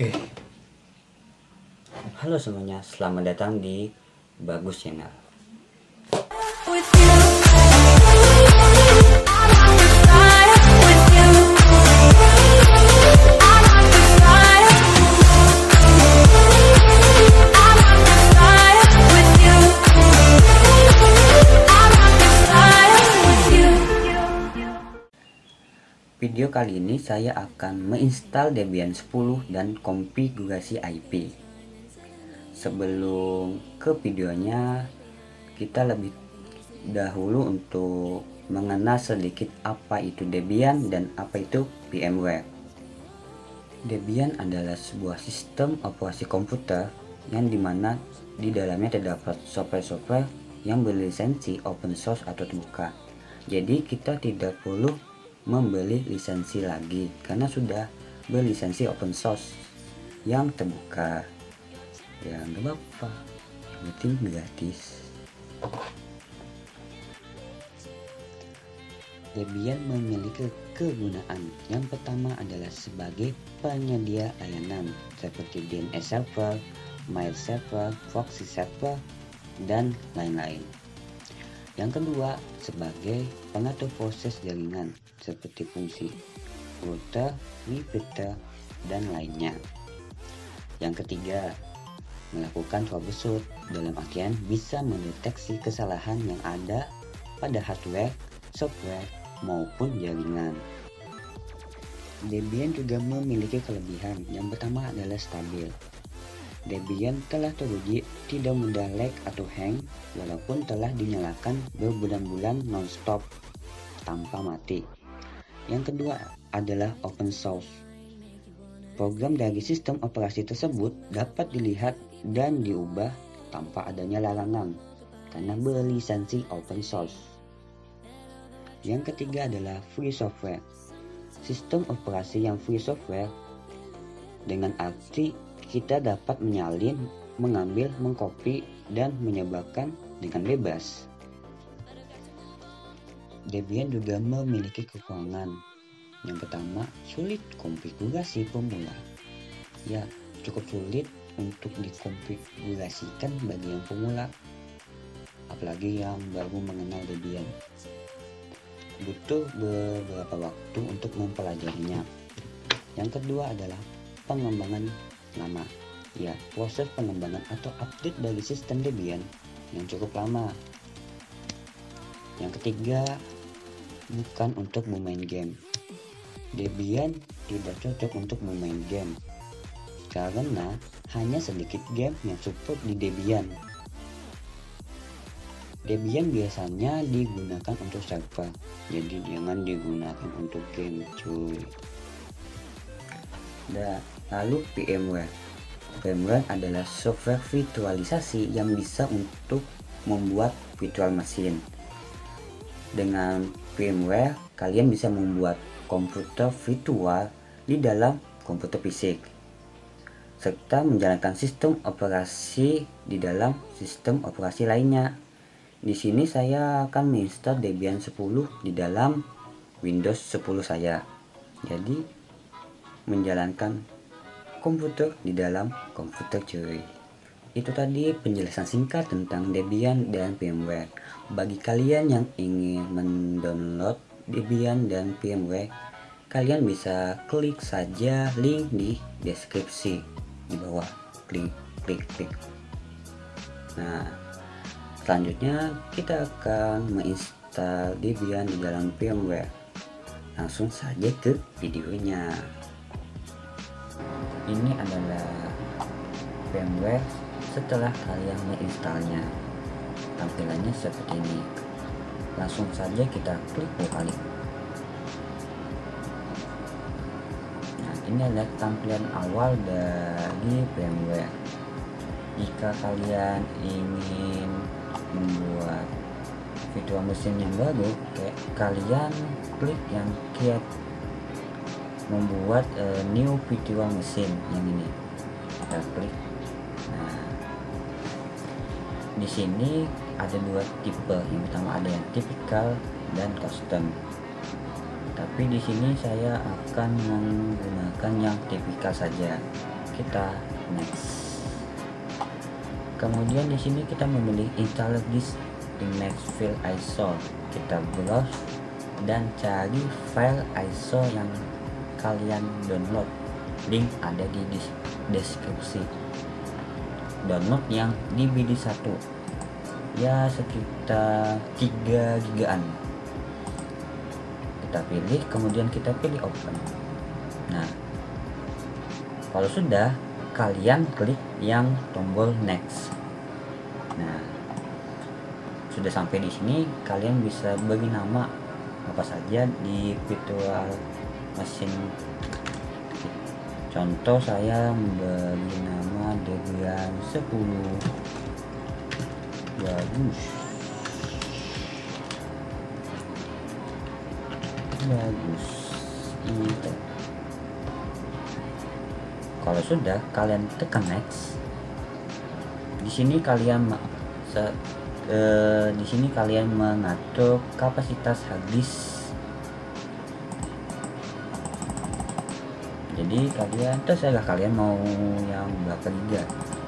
Eh, Halo semuanya, selamat datang di Bagus Channel. With you, I like the fire. With you, I like the fire. I like the fire. With you, I like the fire. With you. Video kali ini saya akan menginstal Debian 10 dan konfigurasi IP. Sebelum ke videonya, kita lebih dahulu untuk mengenal sedikit apa itu Debian dan apa itu VMware. Debian adalah sebuah sistem operasi komputer yang dimana di dalamnya terdapat software-software yang berlisensi open source atau terbuka. Jadi kita tidak perlu membeli lisensi lagi karena sudah berlisensi open source yang terbuka. Ya nggak apa-apa, yang penting gratis. Debian memiliki kegunaan. Yang pertama adalah sebagai penyedia layanan seperti DNS server, mail server, proxy server, dan lain-lain. Yang kedua, sebagai pengatur proses jaringan seperti fungsi router, repeater, dan lainnya. Yang ketiga, melakukan troubleshoot, dalam artian bisa mendeteksi kesalahan yang ada pada hardware, software, maupun jaringan. Debian juga memiliki kelebihan. Yang pertama adalah stabil. Debian telah teruji tidak mudah lag atau hang walaupun telah dinyalakan berbulan-bulan non-stop tanpa mati. Yang kedua adalah open source. Program dari sistem operasi tersebut dapat dilihat dan diubah tanpa adanya larangan karena berlisensi open source. Yang ketiga adalah free software. Sistem operasi yang free software dengan arti kita dapat menyalin, mengambil, mengcopy, dan menyebarkan dengan bebas. Debian juga memiliki kekurangan. Yang pertama, sulit konfigurasi pemula. Ya, cukup sulit untuk dikonfigurasikan bagi yang pemula, apalagi yang baru mengenal Debian. Butuh beberapa waktu untuk mempelajarinya. Yang kedua adalah pengembangan lama. Ya, proses pengembangan atau update dari sistem Debian yang cukup lama. Yang ketiga, bukan untuk bermain game. Debian tidak cocok untuk bermain game karena hanya sedikit game yang support di Debian. Debian biasanya digunakan untuk server, jadi jangan digunakan untuk game cuy. Lalu VMware. VMware adalah software virtualisasi yang bisa untuk membuat virtual machine. Dengan VMware, kalian bisa membuat komputer virtual di dalam komputer fisik, serta menjalankan sistem operasi di dalam sistem operasi lainnya. Di sini saya akan menginstal Debian 10 di dalam Windows 10 saya. Jadi menjalankan komputer di dalam komputer cuy. Itu tadi penjelasan singkat tentang Debian dan VMware. Bagi kalian yang ingin mendownload Debian dan VMware, kalian bisa klik saja link di deskripsi di bawah. Klik. Nah, selanjutnya kita akan menginstal Debian di dalam VMware. Langsung saja ke videonya. Ini adalah VMware setelah kalian menginstalnya. Tampilannya seperti ini. Langsung saja kita klik kali. Nah, ini adalah tampilan awal dari VMware. Jika kalian ingin membuat virtual machine yang baru, kalian klik yang create, membuat new virtual machine yang ini. Kita klik. Nah, di sini ada dua tipe. Yang pertama ada yang typical dan custom. Tapi di sini saya akan menggunakan yang tipikal saja. kita next. Kemudian di sini kita memilih install this image file ISO. Kita browse dan cari file ISO yang kalian download. Link ada di deskripsi. Download yang di BD1, ya sekitar 3 gigaan. Kita pilih, kemudian kita pilih open. Nah, kalau sudah, kalian klik yang tombol next. Nah, sudah sampai di sini, kalian bisa beri nama apa saja di virtual machine. Contoh, saya memberi nama Debian 10. Bagus. Ini. Kalau sudah, kalian tekan next. Di sini kalian mengatur kapasitas hard disk. Jadi terserah kalian mau yang berapa giga,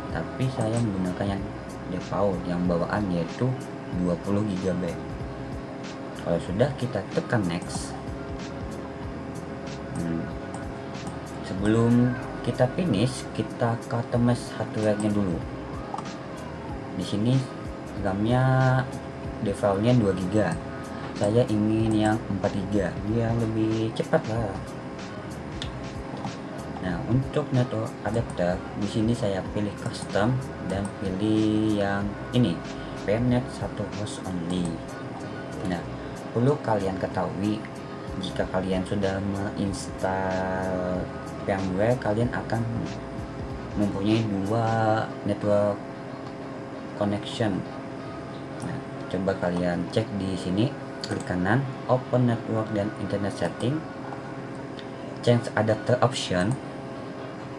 tapi saya menggunakan yang default yang bawaan, yaitu 20 GB. Kalau sudah, kita tekan next. Sebelum kita finish, kita customize hardware-nya dulu. Di sini RAM-nya defaultnya 2 GB. Saya ingin yang 4 GB biar lebih cepat lah. Nah, untuk network adapter di sini saya pilih custom dan pilih yang ini, PMNet 1 host only. Nah, perlu kalian ketahui, jika kalian sudah menginstal firmware, kalian akan mempunyai 2 network connection. Nah, coba kalian cek di sini, klik kanan, open network dan internet setting, change adapter option.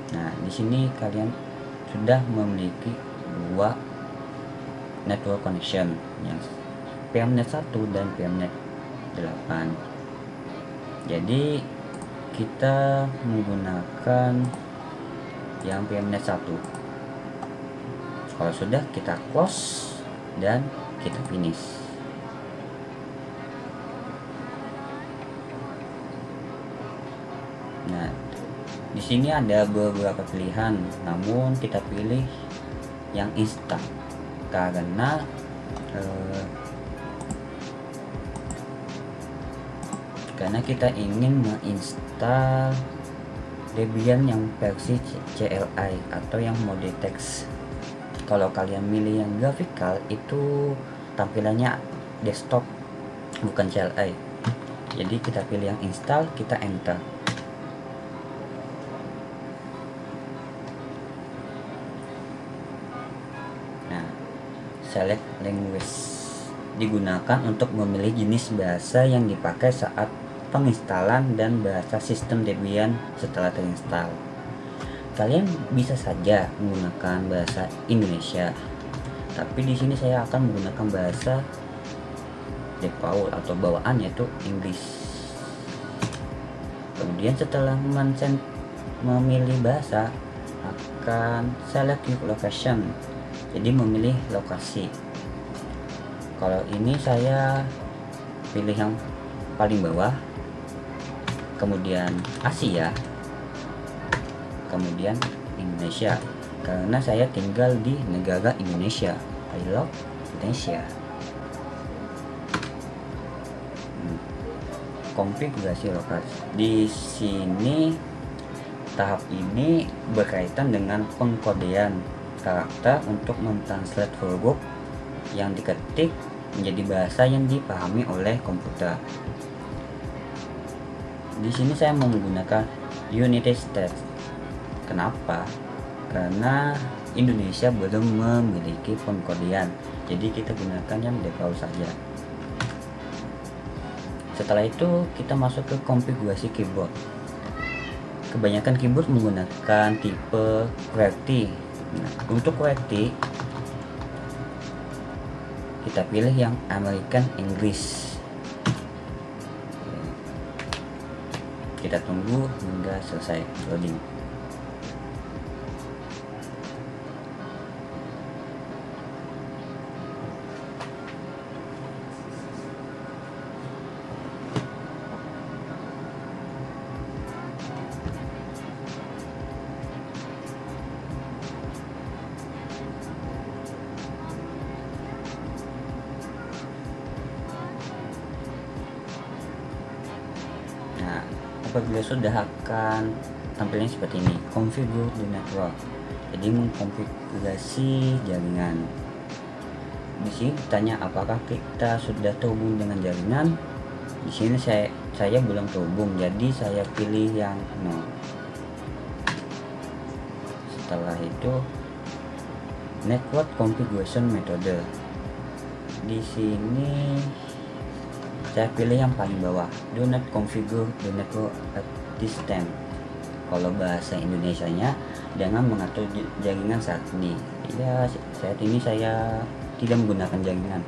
Nah, di sini kalian sudah memiliki 2 network connection, yang PMNet 1 dan PMNet 8. Jadi kita menggunakan yang PMNet 1. Kalau sudah, kita close dan kita finish. Nah, di sini ada beberapa pilihan, namun kita pilih yang instan karena kita ingin menginstal Debian yang versi CLI atau yang mode text. Kalau kalian milih yang graphical, itu tampilannya desktop bukan CLI. Jadi kita pilih yang install, kita enter. Select language digunakan untuk memilih jenis bahasa yang dipakai saat penginstalan dan bahasa sistem Debian setelah terinstall. Kalian bisa saja menggunakan bahasa Indonesia, tapi di sini saya akan menggunakan bahasa default atau bawaan, yaitu Inggris. Kemudian setelah memilih bahasa, akan select your location. Jadi memilih lokasi. Kalau ini saya pilih yang paling bawah, kemudian Asia, kemudian Indonesia, karena saya tinggal di negara Indonesia. I love Indonesia. Konfigurasi lokasi. Di sini tahap ini berkaitan dengan pengkodean karakter untuk mentranslate huruf yang diketik menjadi bahasa yang dipahami oleh komputer. Di sini saya menggunakan United States. Kenapa? Karena Indonesia belum memiliki pengkodean, jadi kita gunakan yang default saja. Setelah itu kita masuk ke konfigurasi keyboard. Kebanyakan keyboard menggunakan tipe QWERTY. Nah, untuk QWERTY kita pilih yang American English. Kita tunggu hingga selesai loading. apabila sudah akan tampilnya seperti ini, configure the network. Jadi mengkonfigurasi jaringan. Di sini ditanya apakah kita sudah terhubung dengan jaringan. Di sini saya belum terhubung, jadi saya pilih yang no. Setelah itu network configuration metode. Di sini saya pilih yang paling bawah, do not configure the network at this time. Kalau bahasa Indonesianya, jangan mengatur jaringan saat ini. Ya, saat ini saya tidak menggunakan jaringan.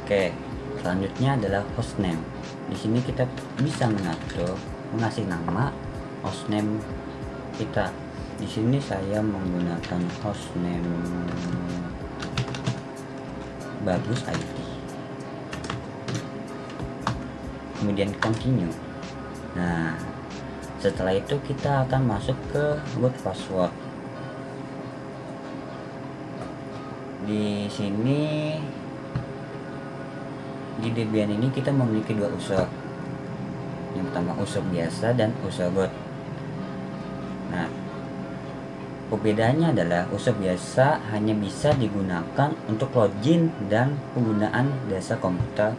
Oke, selanjutnya adalah hostname. Di sini kita bisa mengasih nama hostname kita. Di sini saya menggunakan hostname Bagus IT. Kemudian continue. Nah, setelah itu kita akan masuk ke root password. Di sini di Debian ini kita memiliki dua user. Yang pertama user biasa dan user root. Nah, perbedaannya adalah user biasa hanya bisa digunakan untuk login dan penggunaan dasar komputer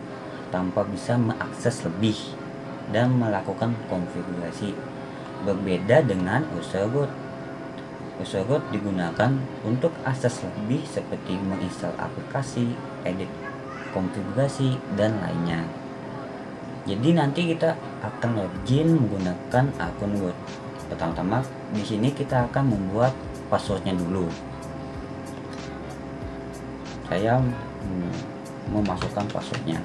tanpa bisa mengakses lebih dan melakukan konfigurasi. Berbeda dengan user root. User root digunakan untuk akses lebih seperti menginstal aplikasi, edit konfigurasi, dan lainnya. Jadi nanti kita akan login menggunakan akun root. Pertama-tama di sini kita akan membuat passwordnya dulu. Saya memasukkan passwordnya.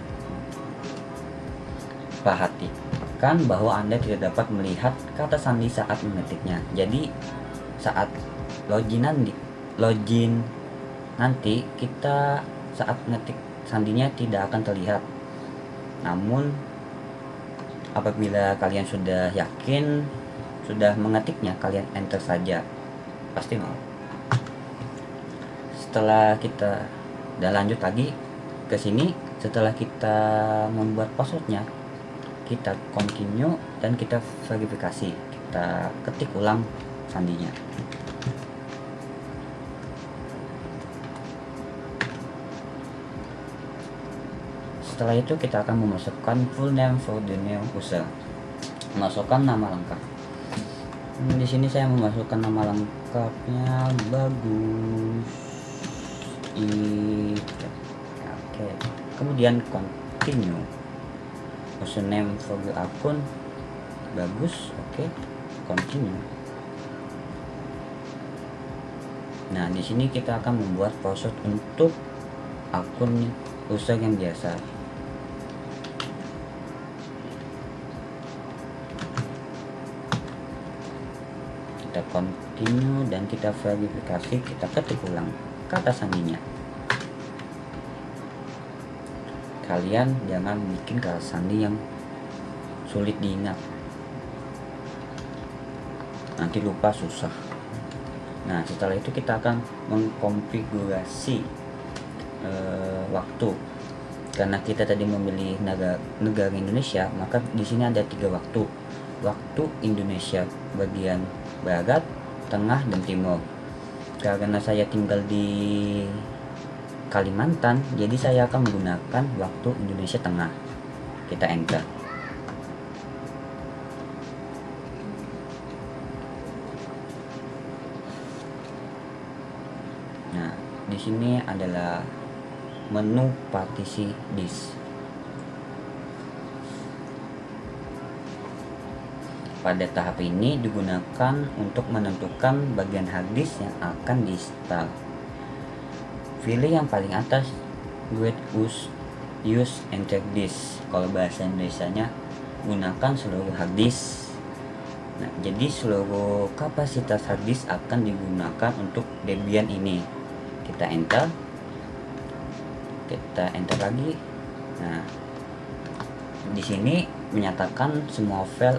Perhatikan bahwa Anda tidak dapat melihat kata sandi saat mengetiknya. Jadi saat login nanti kita saat ngetik sandinya tidak akan terlihat. Namun apabila kalian sudah yakin sudah mengetiknya, kalian enter saja, pasti mau. Setelah kita lanjut lagi ke sini, setelah kita membuat passwordnya, kita continue dan kita verifikasi, kita ketik ulang sandinya. Setelah itu kita akan memasukkan full name for the new user, memasukkan nama lengkap. Di sini saya memasukkan nama lengkapnya Bagus Oke. Kemudian continue. Username for the akun Bagus. Oke. Continue. Nah, di sini kita akan membuat password untuk akun user yang biasa. Kita continue dan kita verifikasi, kita ketik ulang kata sandinya. Kalian jangan bikin kata sandi yang sulit diingat, nanti lupa susah. Nah, setelah itu kita akan mengkonfigurasi waktu. Karena kita tadi memilih negara Indonesia, maka di sini ada 3 waktu. Waktu Indonesia bagian barat, tengah, dan timur. Karena saya tinggal di Kalimantan, jadi saya akan menggunakan waktu Indonesia tengah. Kita enter. Nah, di sini adalah menu partisi disk. Pada tahap ini digunakan untuk menentukan bagian hard disk yang akan di-install. Pilih yang paling atas, Great Use Entire Disk. Kalau bahasa Indonesianya, gunakan seluruh hard disk. Nah, jadi seluruh kapasitas hard disk akan digunakan untuk Debian ini. Kita enter. Kita enter lagi. Nah, di sini menyatakan semua file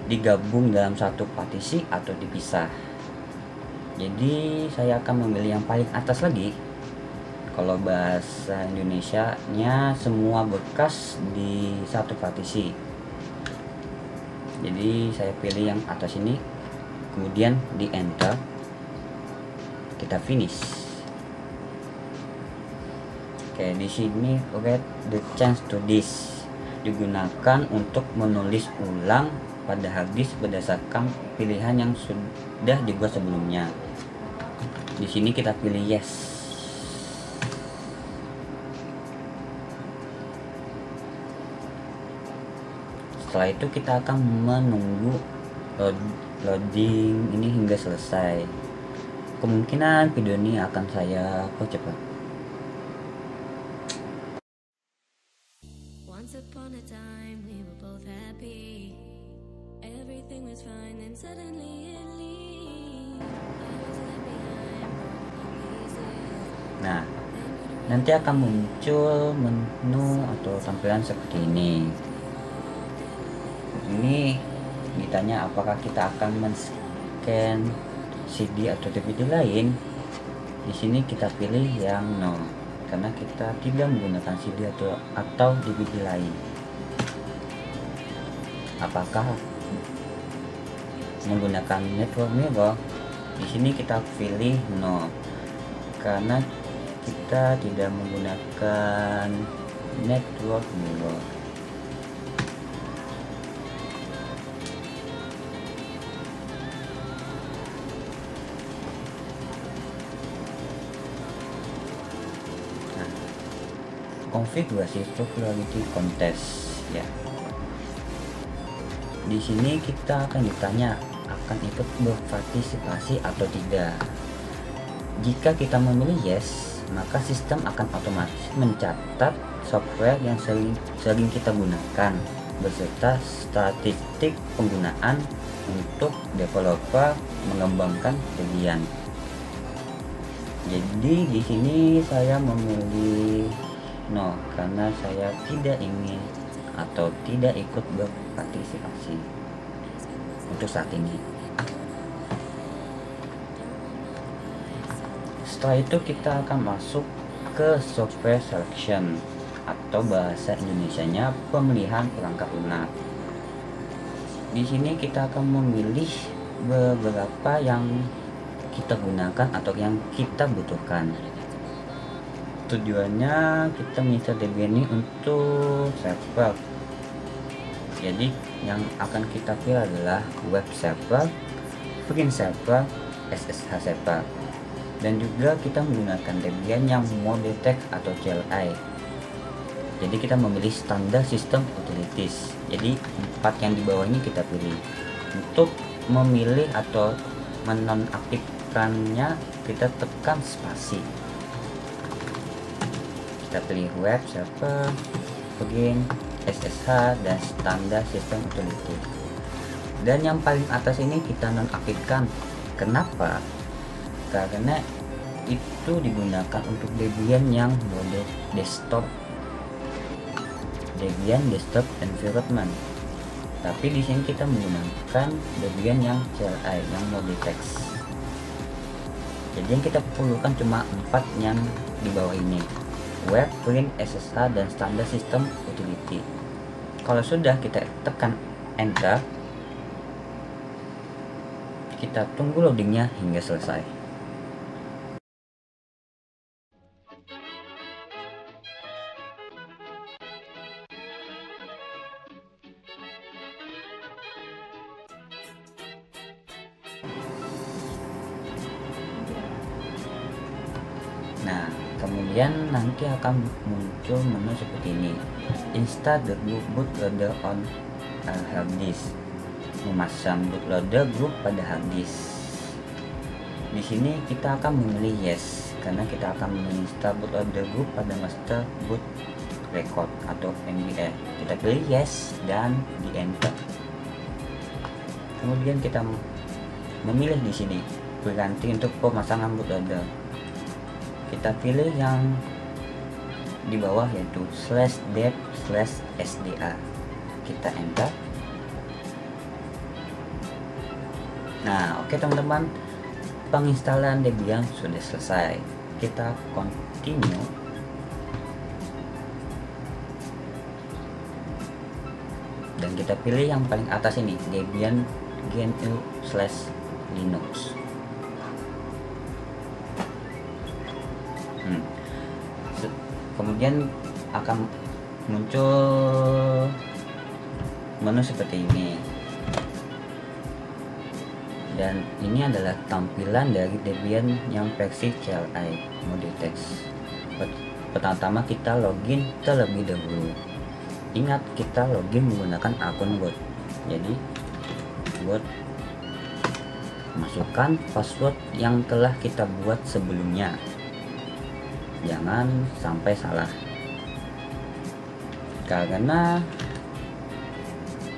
digabung dalam satu partisi atau dipisah. Jadi saya akan memilih yang paling atas lagi, Kalau bahasa Indonesianya semua bekas di satu partisi. Jadi saya pilih yang atas ini, kemudian di enter, kita finish. Oke, di sini read the change to disk digunakan untuk menulis ulang pada hard disk berdasarkan pilihan yang sudah dibuat sebelumnya. Di sini kita pilih yes. Setelah itu kita akan menunggu loading ini hingga selesai. Kemungkinan video ini akan saya percepat. Once upon a time we were both happy. Everything was fine and suddenly it leaves. I was left behind broken pieces. Nah, nanti akan muncul menu atau tampilan seperti ini. Ini ditanya apakah kita akan men-scan CD atau DVD lain. Di sini kita pilih yang no, karena kita tidak menggunakan CD atau DVD lain. Apakah menggunakan network mirror? Di sini kita pilih no, karena kita tidak menggunakan network mirror. Konfigurasi popularity contest ya. Di sini kita akan ditanya akan ikut berpartisipasi atau tidak. Jika kita memilih yes, maka sistem akan otomatis mencatat software yang sering kita gunakan beserta statistik penggunaan untuk developer mengembangkan Debian. Jadi di sini saya memilih no, karena saya tidak ingin atau tidak ikut berpartisipasi untuk saat ini. Setelah itu kita akan masuk ke software selection atau bahasa Indonesianya pemilihan perangkat lunak. Di sini kita akan memilih beberapa yang kita gunakan atau yang kita butuhkan. Tujuannya kita menginstal Debian ini untuk server. Jadi yang akan kita pilih adalah web server, print server, SSH server, dan juga kita menggunakan Debian yang mode text atau CLI. Jadi kita memilih standar system utilities. Jadi 4 yang di bawah ini kita pilih. Untuk memilih atau menonaktifkannya kita tekan spasi. Kita pilih web server, plugin, SSH, dan standar sistem utility. Dan yang paling atas ini kita nonaktifkan. Kenapa? Karena itu digunakan untuk Debian yang mode desktop, Debian desktop environment. Tapi di sini kita menggunakan Debian yang CLI, yang mode text. Jadi yang kita perlukan cuma 4 yang di bawah ini. Web, print, SSH, dan standar sistem utility. Kalau sudah, kita tekan enter. Kita tunggu loadingnya hingga selesai. Nah, kemudian nanti akan muncul menu seperti ini. Install the bootloader on hard disk. Memasang bootloader group pada hard disk. Di sini kita akan memilih yes, karena kita akan menginstal bootloader group pada master boot record atau MBR. Kita pilih yes dan di enter. Kemudian kita memilih di sini berganti untuk pemasangan bootloader. Kita pilih yang di bawah yaitu /dev/sda. Kita enter. Nah, oke teman-teman, penginstalan Debian sudah selesai. Kita continue. Dan kita pilih yang paling atas ini, Debian GNU/Linux. Kemudian akan muncul menu seperti ini. Dan ini adalah tampilan dari Debian yang versi CLI Modtext. Pertama-tama kita login terlebih dahulu. Ingat, kita login menggunakan akun bot. Jadi bot, masukkan password yang telah kita buat sebelumnya. Jangan sampai salah, karena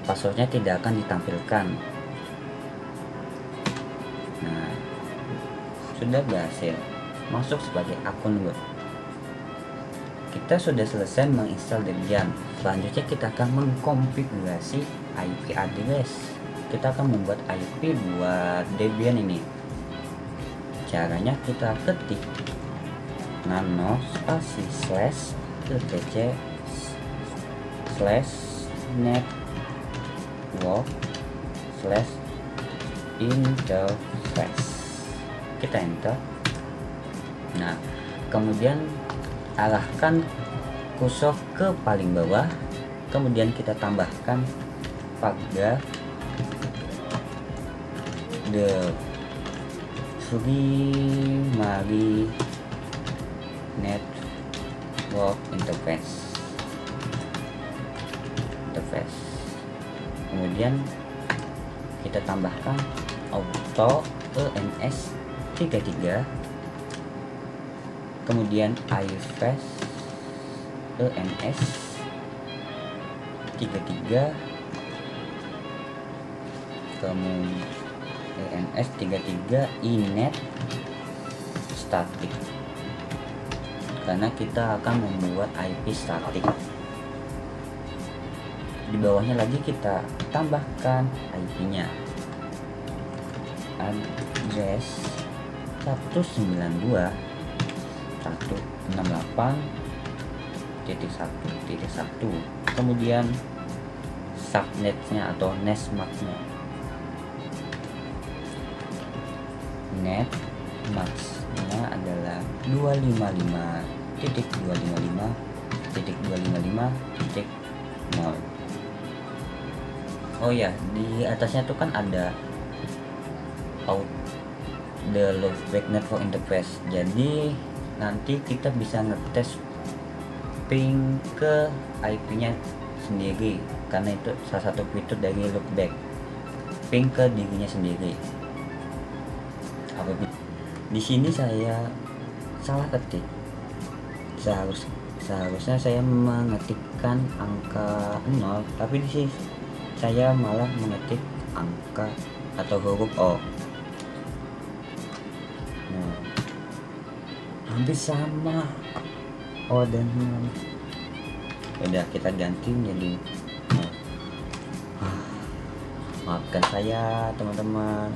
passwordnya tidak akan ditampilkan. Nah, sudah berhasil masuk sebagai akun bot. Kita sudah selesai menginstal Debian. Selanjutnya kita akan mengkonfigurasi IP address. Kita akan membuat IP buat Debian ini. Caranya kita ketik nano spasi slash etc slash network slash interface. Kita enter. Nah, kemudian arahkan kursor ke paling bawah, kemudian kita tambahkan pagar the primary network interface. Kemudian kita tambahkan auto ENS 33, kemudian iFast ENS 33, kemudian ENS 33 inet static, karena kita akan membuat IP static. Di bawahnya lagi kita tambahkan IP-nya, address 192.168.1.1, kemudian subnetnya atau netmasknya, netmasknya adalah 255.255.255.0. Oh ya, di atasnya tuh kan ada the loopback network interface. Jadi nanti kita bisa ngetes ping ke IP-nya sendiri, karena itu salah satu fitur dari loopback, ping ke dirinya sendiri. Di sini saya salah ketik. Seharusnya saya mengetikkan angka 0, tapi di sini saya malah mengetik angka atau huruf O. Nah, hampir sama O dan 0. Udah, kita ganti menjadi 0. Maafkan saya teman-teman.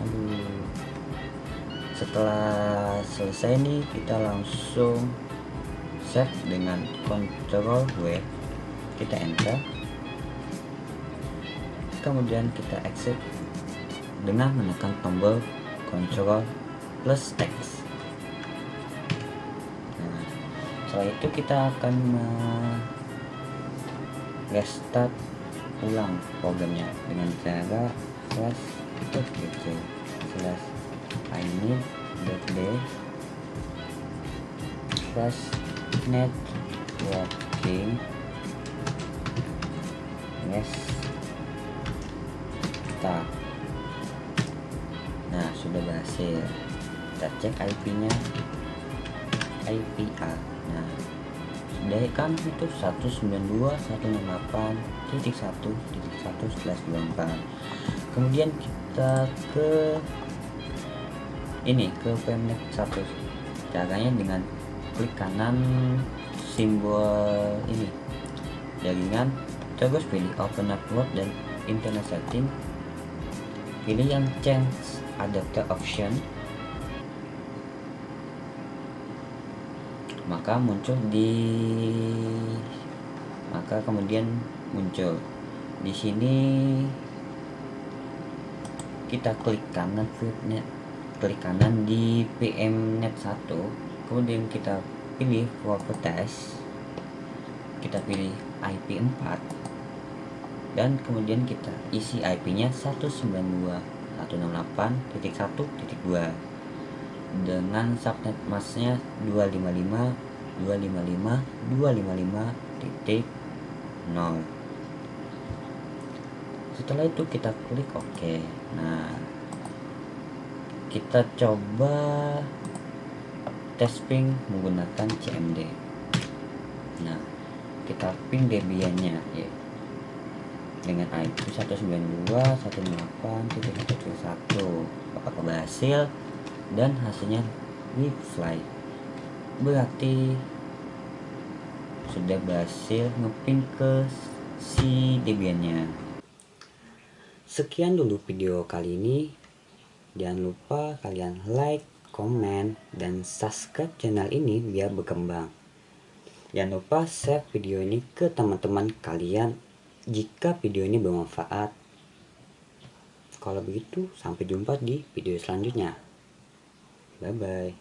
Setelah selesai nih, kita langsung save dengan Ctrl W, kita enter, kemudian kita exit dengan menekan tombol Ctrl plus X. Nah, setelah itu kita akan restart ulang programnya dengan cara /init.d/networking restart. Nah, sudah berhasil. Kita cek IP-nya, IP-A. Nah, sudah kan itu 192.168.1.1/24. Kemudian kita ke ini, ke pmnet 1. Caranya dengan klik kanan simbol ini jaringan, terus pilih open network dan internet setting, pilih yang change adapter option, maka kemudian muncul di sini. Kita klik kanan di PMNet 1, kemudian kita pilih properties, kita pilih IP 4, dan kemudian kita isi IP-nya 192.168.1.2 dengan subnet masknya 255.255.255.0. Setelah itu kita klik OK. Nah, kita coba tes ping menggunakan CMD. Nah, kita ping Debian-nya ya dengan IP 192.168.1.1. Apakah berhasil? Dan hasilnya WeFly, berarti sudah berhasil ngeping ke si Debian-nya. Sekian dulu video kali ini. Jangan lupa kalian like, komen, dan subscribe channel ini biar berkembang. Jangan lupa share video ini ke teman-teman kalian jika video ini bermanfaat. Kalau begitu, sampai jumpa di video selanjutnya. Bye bye.